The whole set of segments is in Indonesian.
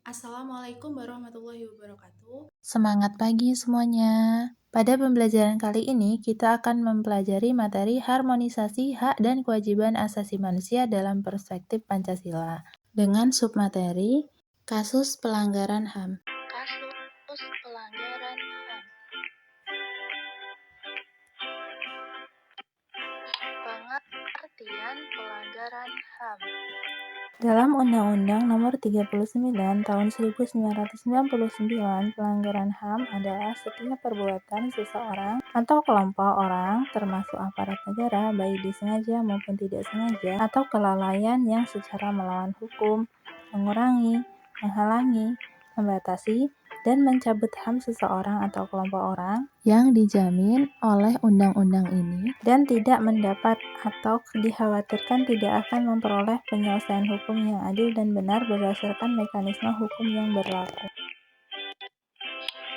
Assalamualaikum warahmatullahi wabarakatuh. Semangat pagi semuanya. Pada pembelajaran kali ini, kita akan mempelajari materi harmonisasi hak dan kewajiban asasi manusia dalam perspektif Pancasila. Dengan submateri, kasus pelanggaran HAM. Kasus pelanggaran HAM. Pengertian pelanggaran HAM. Dalam Undang-Undang Nomor 39 Tahun 1999, pelanggaran HAM adalah setiap perbuatan seseorang atau kelompok orang, termasuk aparat negara, baik disengaja maupun tidak sengaja, atau kelalaian yang secara melawan hukum, mengurangi, menghalangi, membatasi, dan mencabut HAM seseorang atau kelompok orang yang dijamin oleh undang-undang ini dan tidak mendapat atau dikhawatirkan tidak akan memperoleh penyelesaian hukum yang adil dan benar berdasarkan mekanisme hukum yang berlaku.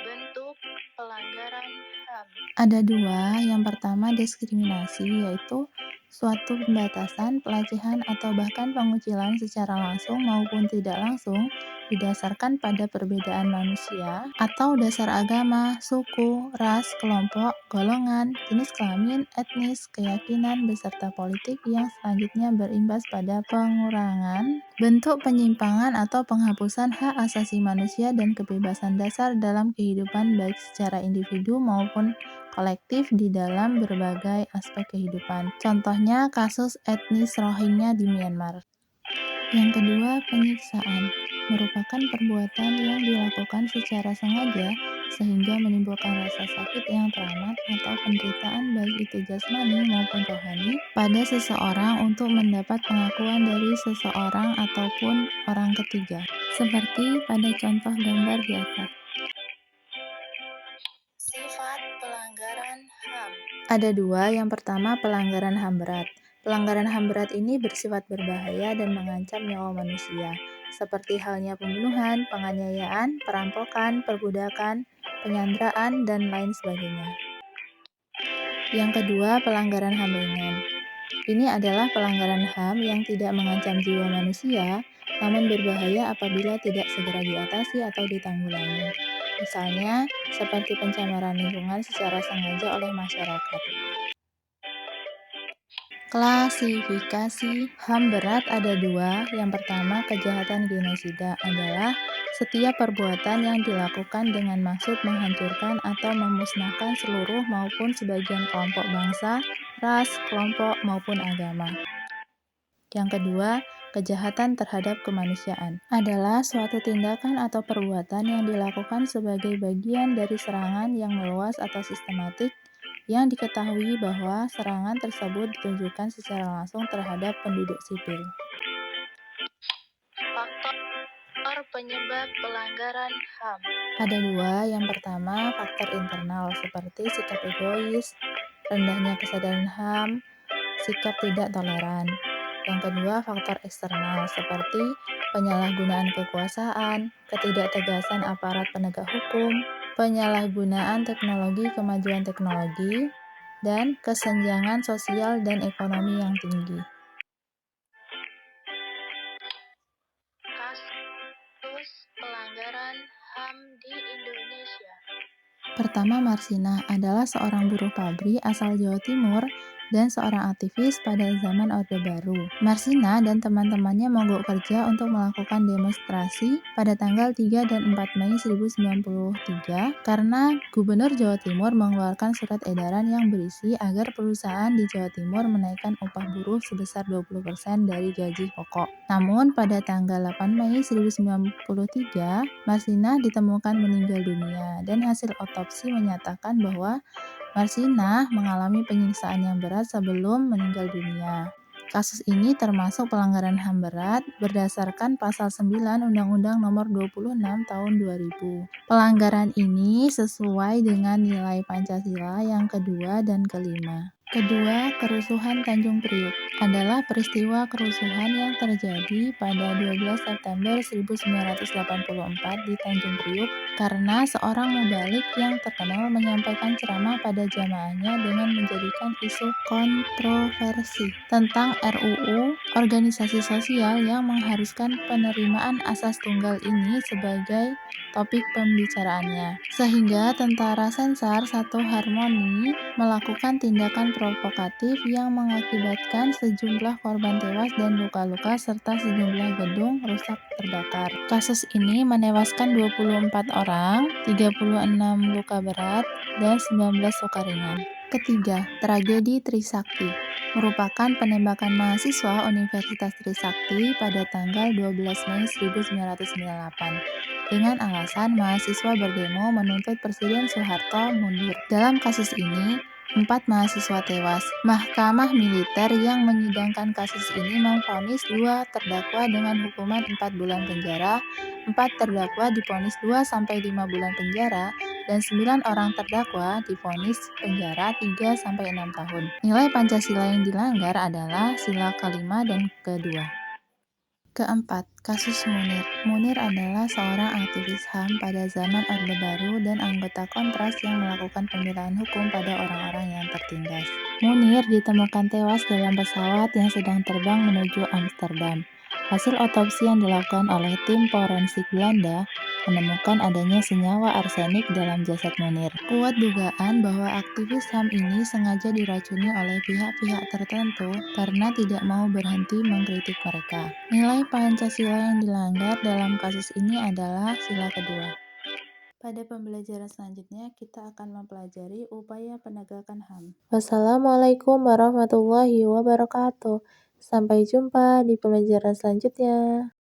Bentuk pelanggaran HAM ada dua. Yang pertama, diskriminasi, yaitu suatu pembatasan, pelecehan, atau bahkan pengucilan secara langsung maupun tidak langsung didasarkan pada perbedaan manusia atau dasar agama, suku, ras, kelompok, golongan, jenis kelamin, etnis, keyakinan, beserta politik yang selanjutnya berimbas pada pengurangan, bentuk penyimpangan atau penghapusan hak asasi manusia dan kebebasan dasar dalam kehidupan baik secara individu maupun kolektif di dalam berbagai aspek kehidupan. Contohnya kasus etnis Rohingya di Myanmar. Yang kedua, penyiksaan merupakan perbuatan yang dilakukan secara sengaja sehingga menimbulkan rasa sakit yang teramat atau penderitaan baik itu jasmani maupun rohani pada seseorang untuk mendapat pengakuan dari seseorang ataupun orang ketiga, seperti pada contoh gambar di atas. Sifat pelanggaran HAM ada dua. Yang pertama, pelanggaran HAM berat. Pelanggaran HAM berat ini bersifat berbahaya dan mengancam nyawa manusia, seperti halnya pembunuhan, penganiayaan, perampokan, perbudakan, penyanderaan, dan lain sebagainya. Yang kedua, pelanggaran HAM ringan. Ini adalah pelanggaran HAM yang tidak mengancam jiwa manusia, namun berbahaya apabila tidak segera diatasi atau ditanggulangi. Misalnya, seperti pencemaran lingkungan secara sengaja oleh masyarakat. Klasifikasi HAM berat ada dua. Yang pertama, kejahatan genosida adalah setiap perbuatan yang dilakukan dengan maksud menghancurkan atau memusnahkan seluruh maupun sebagian kelompok bangsa, ras, kelompok, maupun agama. Yang kedua, kejahatan terhadap kemanusiaan adalah suatu tindakan atau perbuatan yang dilakukan sebagai bagian dari serangan yang meluas atau sistematik yang diketahui bahwa serangan tersebut ditujukan secara langsung terhadap penduduk sipil. Faktor penyebab pelanggaran HAM ada dua. Yang pertama, faktor internal seperti sikap egois, rendahnya kesadaran HAM, sikap tidak toleran. Yang kedua, faktor eksternal seperti penyalahgunaan kekuasaan, ketidaktegasan aparat penegak hukum, penyalahgunaan teknologi, kemajuan teknologi, dan kesenjangan sosial dan ekonomi yang tinggi. Kasus pelanggaran HAM di Indonesia. Pertama, Marsina adalah seorang buruh pabrik asal Jawa Timur dan seorang aktivis pada zaman Orde Baru. Marsina dan teman-temannya mogok kerja untuk melakukan demonstrasi pada tanggal 3 dan 4 Mei 1993 karena Gubernur Jawa Timur mengeluarkan surat edaran yang berisi agar perusahaan di Jawa Timur menaikkan upah buruh sebesar 20% dari gaji pokok. Namun pada tanggal 8 Mei 1993, Marsina ditemukan meninggal dunia dan hasil otopsi menyatakan bahwa Marsina mengalami penyiksaan yang berat sebelum meninggal dunia. Kasus ini termasuk pelanggaran HAM berat berdasarkan Pasal 9 Undang-Undang Nomor 26 Tahun 2000. Pelanggaran ini sesuai dengan nilai Pancasila yang kedua dan kelima. Kedua, kerusuhan Tanjung Priuk adalah peristiwa kerusuhan yang terjadi pada 12 September 1984 di Tanjung Priuk karena seorang mubalik yang terkenal menyampaikan ceramah pada jamaahnya dengan menjadikan isu kontroversi tentang RUU organisasi sosial yang mengharuskan penerimaan asas tunggal ini sebagai topik pembicaraannya. Sehingga tentara Sensar Satu Harmoni melakukan tindakan provokatif yang mengakibatkan sejumlah korban tewas dan luka-luka serta sejumlah gedung rusak terbakar. Kasus ini menewaskan 24 orang, 36 luka berat, dan 19 luka ringan. Ketiga, tragedi Trisakti merupakan penembakan mahasiswa Universitas Trisakti pada tanggal 12 Mei 1998 dengan alasan mahasiswa berdemo menuntut Presiden Soeharto mundur. Dalam kasus ini, 4 mahasiswa tewas. Mahkamah militer yang menyidangkan kasus ini memvonis 2 terdakwa dengan hukuman 4 bulan penjara, 4 terdakwa divonis 2-5 bulan penjara, dan 9 orang terdakwa divonis penjara 3-6 tahun. Nilai Pancasila yang dilanggar adalah sila kelima dan kedua. Keempat, kasus Munir. Munir adalah seorang aktivis HAM pada zaman Orde Baru dan anggota Kontras yang melakukan pembelaan hukum pada orang-orang yang tertindas. Munir ditemukan tewas dalam pesawat yang sedang terbang menuju Amsterdam. Hasil otopsi yang dilakukan oleh tim forensik Belanda menemukan adanya senyawa arsenik dalam jasad Munir. Kuat dugaan bahwa aktivis HAM ini sengaja diracuni oleh pihak-pihak tertentu karena tidak mau berhenti mengkritik mereka. Nilai Pancasila yang dilanggar dalam kasus ini adalah sila kedua. Pada pembelajaran selanjutnya, kita akan mempelajari upaya penegakan HAM. Wassalamualaikum warahmatullahi wabarakatuh. Sampai jumpa di pelajaran selanjutnya.